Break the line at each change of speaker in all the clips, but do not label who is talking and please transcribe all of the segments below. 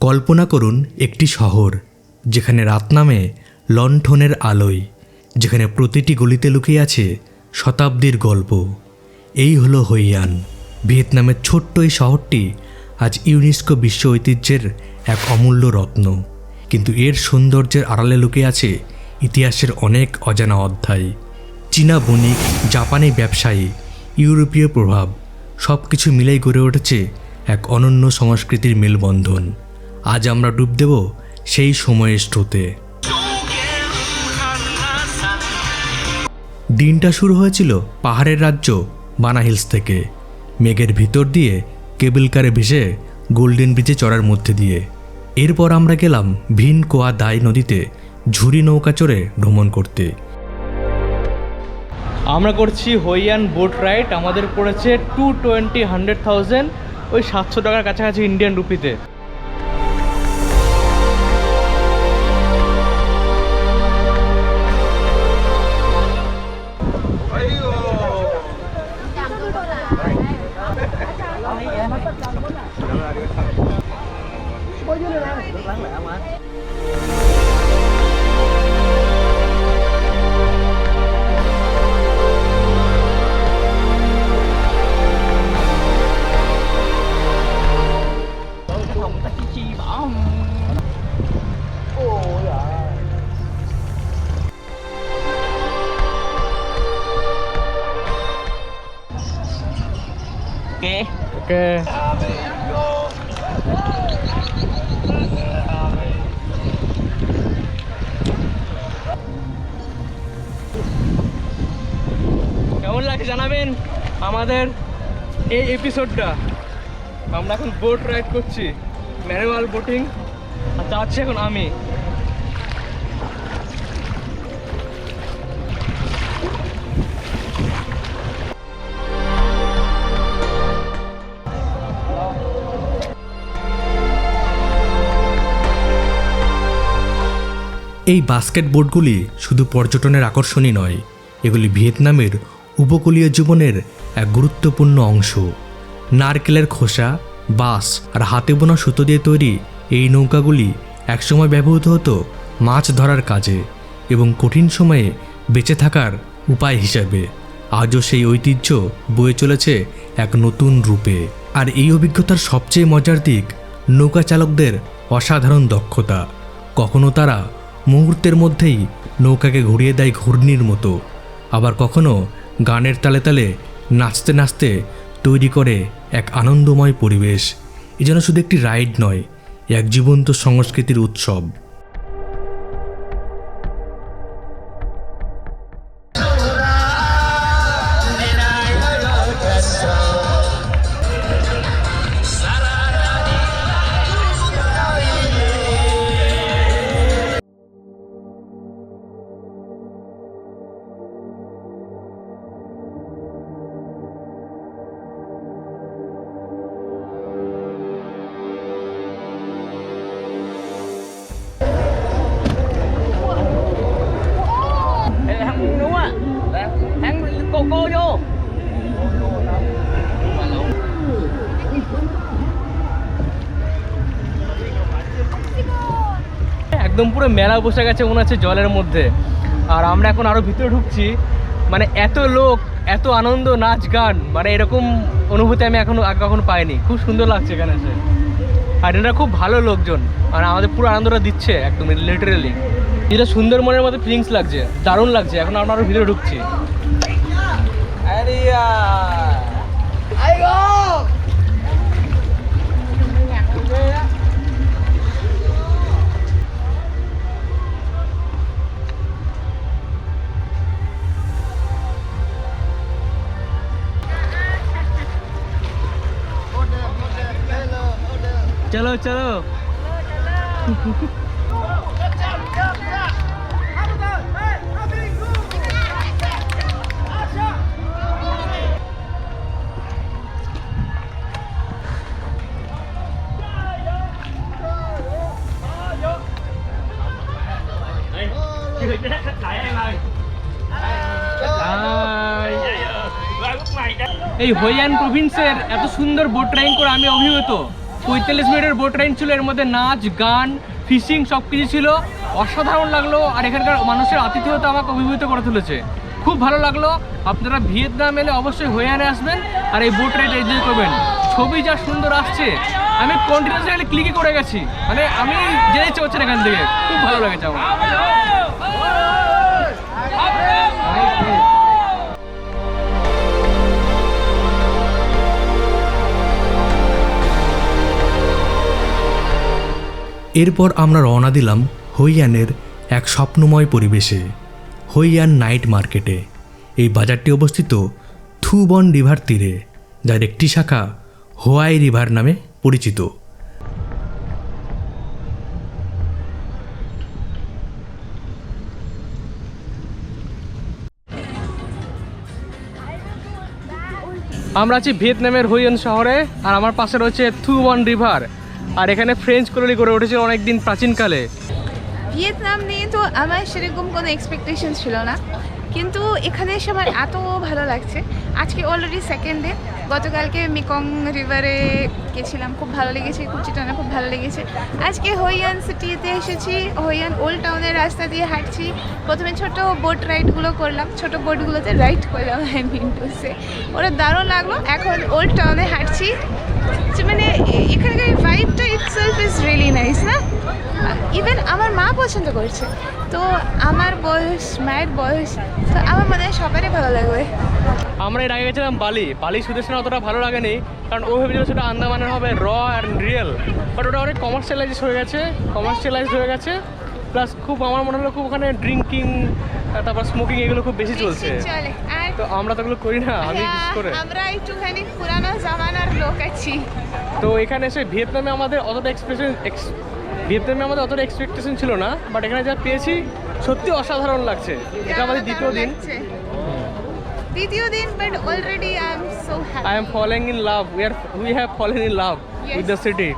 কল্পনা করুন একটি শহর যেখানে রাত নামে লণ্ঠনের আলোয়, যেখানে প্রতিটি গলিতে লুকিয়ে আছে শতাব্দীর গল্প। এই হলো হইয়ান। ভিয়েতনামের ছোট্ট এই শহরটি আজ ইউনেস্কো বিশ্ব ঐতিহ্যের এক অমূল্য রত্ন, কিন্তু এর সৌন্দর্যের আড়ালে লুকিয়ে আছে ইতিহাসের অনেক অজানা অধ্যায়। চীনা বণিক, জাপানি ব্যবসায়ী, ইউরোপীয় প্রভাব সব কিছু মিলেই গড়ে উঠেছে এক অনন্য সংস্কৃতির মেলবন্ধন। আজ আমরা ডুব দেব সেই সময়ের স্রোতে। দিনটা শুরু হয়েছিল পাহাড়ের রাজ্য বানা হিলস থেকে। মেঘের ভিতর দিয়ে কেবল কারে ভেসে গোল্ডেন ব্রিজে চড়ার মধ্যে দিয়ে। এরপর আমরা গেলাম ভিন কোয়া দাই নদীতে ঝুরি নৌকা চড়ে ভ্রমণ করতে।
আমরা করছি হইয়ান বোট রাইড। আমাদের পড়েছে 100,000 ওই 700 টাকার কাছাকাছি ইন্ডিয়ান রুপিতে। Oke. কেমন লাগে জানাবেন আমাদের এই এপিসোডটা। আমরা এখন বোট রাইড করছি, ম্যানুয়াল বোটিং, আর চাচ্ছি এখন আমি।
এই বাস্কেট বোটগুলি শুধু পর্যটনের আকর্ষণই নয়, এগুলি ভিয়েতনামের উপকূলীয় জীবনের এক গুরুত্বপূর্ণ অংশ। নারকেলের খোসা, বাঁশ আর হাতে বোনা সুতো দিয়ে তৈরি এই নৌকাগুলি একসময় ব্যবহৃত হতো মাছ ধরার কাজে এবং কঠিন সময়ে বেঁচে থাকার উপায় হিসাবে। আজও সেই ঐতিহ্য বয়ে চলেছে এক নতুন রূপে। আর এই অভিজ্ঞতার সবচেয়ে মজার দিক নৌকা চালকদের অসাধারণ দক্ষতা। কখনো তারা মুহূর্তের মধ্যেই নৌকাকে ঘুরিয়ে দেয় ঘূর্ণির মতো, আবার কখনো গানের তালে তালে নাচতে নাচতে তৈরি করে এক আনন্দময় পরিবেশ। এ যেন শুধু একটি রাইড নয়, এক জীবন্ত সংস্কৃতির উৎসব।
একদম পুরো মেলা বসে গেছে মনে হচ্ছে জলের মধ্যে। আর আমরা এখন আরও ভিতরে ঢুকছি। মানে এত লোক, এত আনন্দ, নাচ গান, মানে এরকম অনুভূতি আমি কখনো পাইনি। খুব সুন্দর লাগছে এখানে এসে। আর এরা খুব ভালো লোকজন, আর আমাদের পুরো আনন্দটা দিচ্ছে একদম লিটারেলি। যেটা সুন্দরবনের মতো ফিলিংস লাগছে, দারুণ লাগছে। এখন আমরা আরও ভিতরে ঢুকছি। चलो चलो এই হইয়ান প্রভিন্সের এত সুন্দর বোট রাইডিং করে আমি অভিভূত। 45 মিনিটের বোট রাইড ছিল, এর মধ্যে নাচ গান ফিশিং সব কিছু ছিল, অসাধারণ লাগলো। আর এখানকার মানুষের আতিথেয়তা আমাকে অভিভূত করে তুলেছে, খুব ভালো লাগলো। আপনারা ভিয়েতনাম এলে অবশ্যই হই অ্যানে আসবেন আর এই বোট রাইড এনজয় করবেন। ছবি যা সুন্দর আসছে, আমি কন্টিনিউসলি ক্লিকই করে গেছি, মানে আমি যেতে ইচ্ছে করছেন এখান থেকে, খুব ভালো লেগেছে আমার।
এরপর আমরা রওনা দিলাম হই অ্যানের এক স্বপ্নময় পরিবেশে, হই অ্যান নাইট মার্কেটে। এই বাজারটি অবস্থিত থু বন রিভার তীরে, যার একটি শাখা হোয়াই রিভার নামে পরিচিত।
আমরা আছি ভিয়েতনামের হই অ্যান শহরে, আর আমার পাশে রয়েছে থু বন রিভার। আর এখানে ফ্রেঞ্চ কলোনি গড়ে উঠেছিল অনেকদিন প্রাচীনকালে।
ভিয়েতনাম নিয়ে তো আমার সেরকম কোনো এক্সপেকটেশন ছিল না, কিন্তু এখানে এসে আমার এত ভালো লাগছে। আজকে অলরেডি সেকেন্ড ডে, গতকালকে মেকং রিভারে গেছিলাম, খুব ভালো লেগেছে, কুচিটানা খুব ভালো লেগেছে। আজকে হই অ্যান সিটিতে এসেছি, হই অ্যান ওল্ড টাউনের রাস্তা দিয়ে হাঁটছি। প্রথমে ছোট বোট রাইডগুলো করলাম, ছোট বোটগুলোতে রাইড করলাম, আই মিন টু সে, ওরা দারুণ লাগলো। এখন ওল্ড টাউনে হাঁটছি, মানে এখানকার ভাইবটা ইটসেলফ ইজ রিয়েলি নাইস না? ইভেন আমার মা পছন্দ করছে, তো আমার বয়স, মায়ের বয়স, তো আমার মনে হয় সবারই ভালো লাগবে।
আমরা এর আগে গেছিলাম বালি, বালি সুদেশনা অতটা ভালো লাগেনি, কারণ ও ভেবেছিল সেটা আন্দামানের হবে র অ্যান্ড রিয়েল, বাট ওটা অনেক কমার্শিয়ালাইজড হয়ে গেছে। প্লাস খুব আমার মনে হলো খুব ওখানে ড্রিঙ্কিং, তারপর স্মোকিং এগুলো খুব বেশি চলছে,
চলে। আর
তো আমরা তো ওগুলো করি না, আমি বিশেষ করে।
আমরা একটুখানি পুরানো জামানার লোক আছি।
তো এখানে এসে ভিয়েতনামে আমাদের অতটা এক্সপেকটেশন ছিল না, বাট এখানে যা পেয়েছি সত্যি অসাধারণ লাগছে। এটা আমাদের দ্বিতীয় দিন,
but already I am so happy.
I am falling in love. We have fallen in love with the city.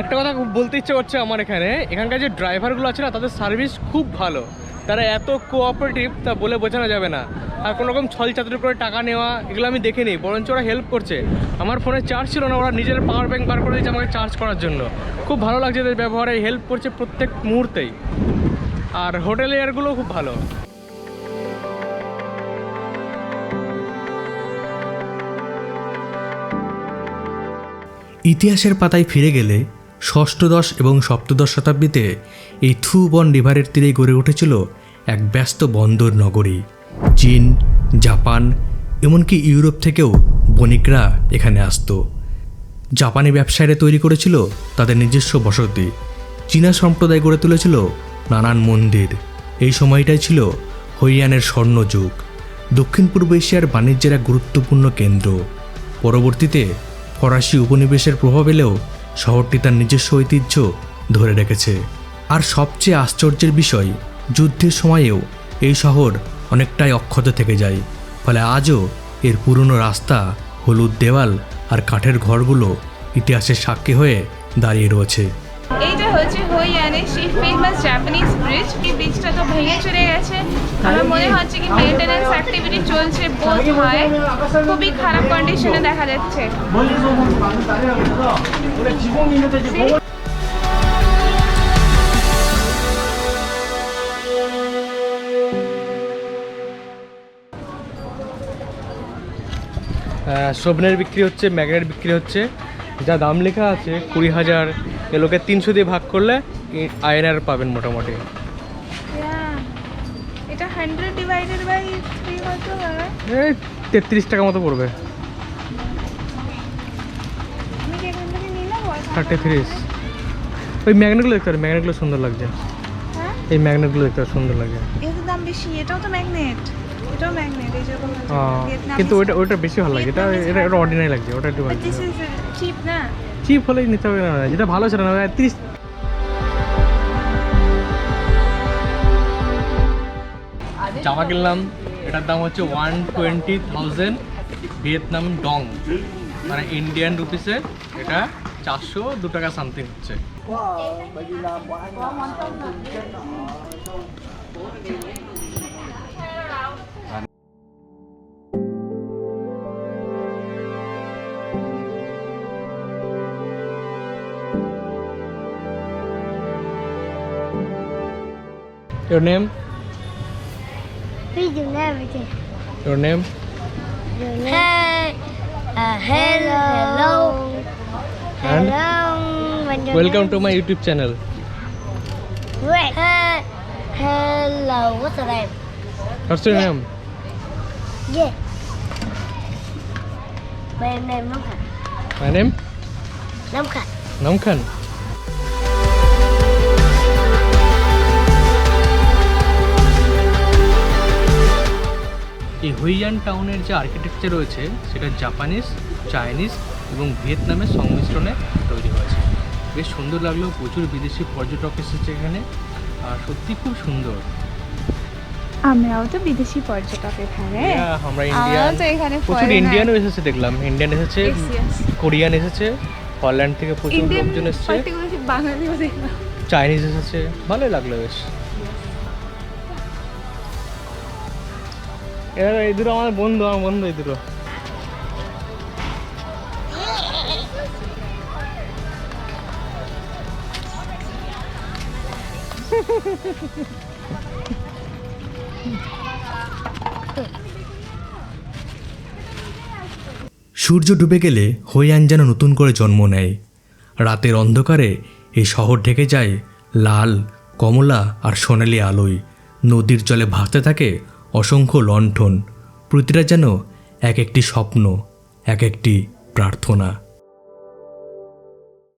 একটা কথা বলতে ইচ্ছে করছে আমার, এখানকার যে ড্রাইভারগুলো আছে না, তাদের সার্ভিস খুব ভালো, তারা এত কোঅপারেটিভ তা বলে বোঝানো যাবে না। আর কোনো রকম ছল চাতুরি করে টাকা নেওয়া এগুলো আমি দেখিনি, বরঞ্চ ওরা হেল্প করছে। আমার ফোনে চার্জ ছিল না, ওরা নিজের পাওয়ার ব্যাংক বার করে দিয়েছে আমাকে চার্জ করার জন্য। খুব ভালো লাগছে এদের ব্যবহারে, হেল্প করছে প্রত্যেক মুহূর্তেই। আর হোটেল এয়ারগুলোও খুব ভালো।
ইতিহাসের পাতায় ফিরে গেলে ষষ্ঠদশ এবং সপ্তদশ শতাব্দীতে এই থু বন রিভারের তীরেই গড়ে উঠেছিল এক ব্যস্ত বন্দর নগরী। চীন, জাপান, এমনকি ইউরোপ থেকেও বণিকরা এখানে আসতো। জাপানি ব্যবসায়ীরা তৈরি করেছিল তাদের নিজস্ব বসতি, চীনা সম্প্রদায় গড়ে তুলেছিল নানান মন্দির। এই সময়টাই ছিল হই অ্যানের স্বর্ণযুগ, দক্ষিণ পূর্ব এশিয়ার বাণিজ্যের এক গুরুত্বপূর্ণ কেন্দ্র। পরবর্তীতে ফরাসি উপনিবেশের প্রভাব এলেও শহরটি তার নিজস্ব ঐতিহ্য ধরে রেখেছে। আর সবচেয়ে আশ্চর্যের বিষয়, যুদ্ধের সময়েও এই শহর অনেকটাই অক্ষত থেকে যায়, ফলে আজও এর পুরনো রাস্তা, হলুদ দেওয়াল আর কাঠের ঘরগুলো ইতিহাসের সাক্ষী হয়ে দাঁড়িয়ে রয়েছে।
এইটা হচ্ছে হই অ্যানের সেই ফেমাস জাপানিজ ব্রিজ। এই ব্রিজটা তো ভেঙে চলে গেছে, আমার মনে হচ্ছে কি মেইনটেনেন্স অ্যাক্টিভিটি চলছে, বোধ হয় খুবই খারাপ কন্ডিশনে দেখা যাচ্ছে।
সোভেনির বিক্রি হচ্ছে, ম্যাগনেট বিক্রি হচ্ছে, যা দাম লেখা আছে 20,000, এগুলোকে 300 দিয়ে ভাগ করলে আয়নার পাবেন মোটামুটি।
এটা 100 ডিভাইডেড বাই 3 কত হবে?
এই 33 টাকা মতো পড়বে।
আমি কি এখান থেকে নিয়ে নেবো?
33। ওই ম্যাগনেটগুলো দেখতে পারে, ম্যাগনেটগুলো সুন্দর লাগছে।
হ্যাঁ,
এই ম্যাগনেটগুলো দেখতে সুন্দর লাগে।
এর দাম বেশি। এটাও তো ম্যাগনেট, এটাও ম্যাগনেট, এই যেরকম
কিন্তু ওটা বেশি ভালো লাগে, এটা অর্ডিনারি লাগছে, ওটা একটু ভালো।
দিস ইজ চিপ না?
চিপ হলেই নিতে হবে না, যেটা ভালো ছিল না 30। জামা কিনলাম, এটার দাম হচ্ছে 120,000 ভিয়েতনাম ডং, মানে ইন্ডিয়ান রুপিসে এটা 402 টাকা সামথিং হচ্ছে। Your name?
We do everything.
Your name?
Hey, hello, hello,
And
hello.
welcome to my YouTube channel.
Wait. Hello. What's your name?
What's your name?
Yeah. My name Namkhan.
My name?
Namkhan.
Namkhan. এই হুইয়ান টাউনের যে architecture রয়েছে সেটা Japanese, Chinese এবং ভিয়েতনামের সংমিশ্রণে তৈরি হয়েছে। বেশ সুন্দর লাগলো, প্রচুর বিদেশি পর্যটক এসেছে এখানে, আর সত্যি খুব সুন্দর।
আমরাও তো বিদেশি পর্যটক এখানে।
Yeah, আমরা
আমরাও
ইন্ডিয়ান,
তো এখানে
প্রচুর ইন্ডিয়ানও এসেছে দেখলাম। ইন্ডিয়ান এসেছে, কোরিয়ান এসেছে, হল্যান্ড থেকে প্রচুর
ইন্ডিয়ান
লোকজন এসেছে,
পার্টিকুলারলি বাঙালিও দেখলাম।
চাইনিজ এসেছে, ভালোই লাগলো বেশ। এরা এই দুটো আমার বন্ধু এই দুটো।
সূর্য ডুবে গেলে হুইয়ান যেন নতুন করে জন্ম নেয়। রাতের অন্ধকারে এই শহর ঢেকে যায় লাল, কমলা আর সোনালি আলোয়। নদীর জলে ভাসতে থাকে অসংখ্য লণ্ঠন, প্রতিটা যেন এক একটি স্বপ্ন, এক একটি প্রার্থনা।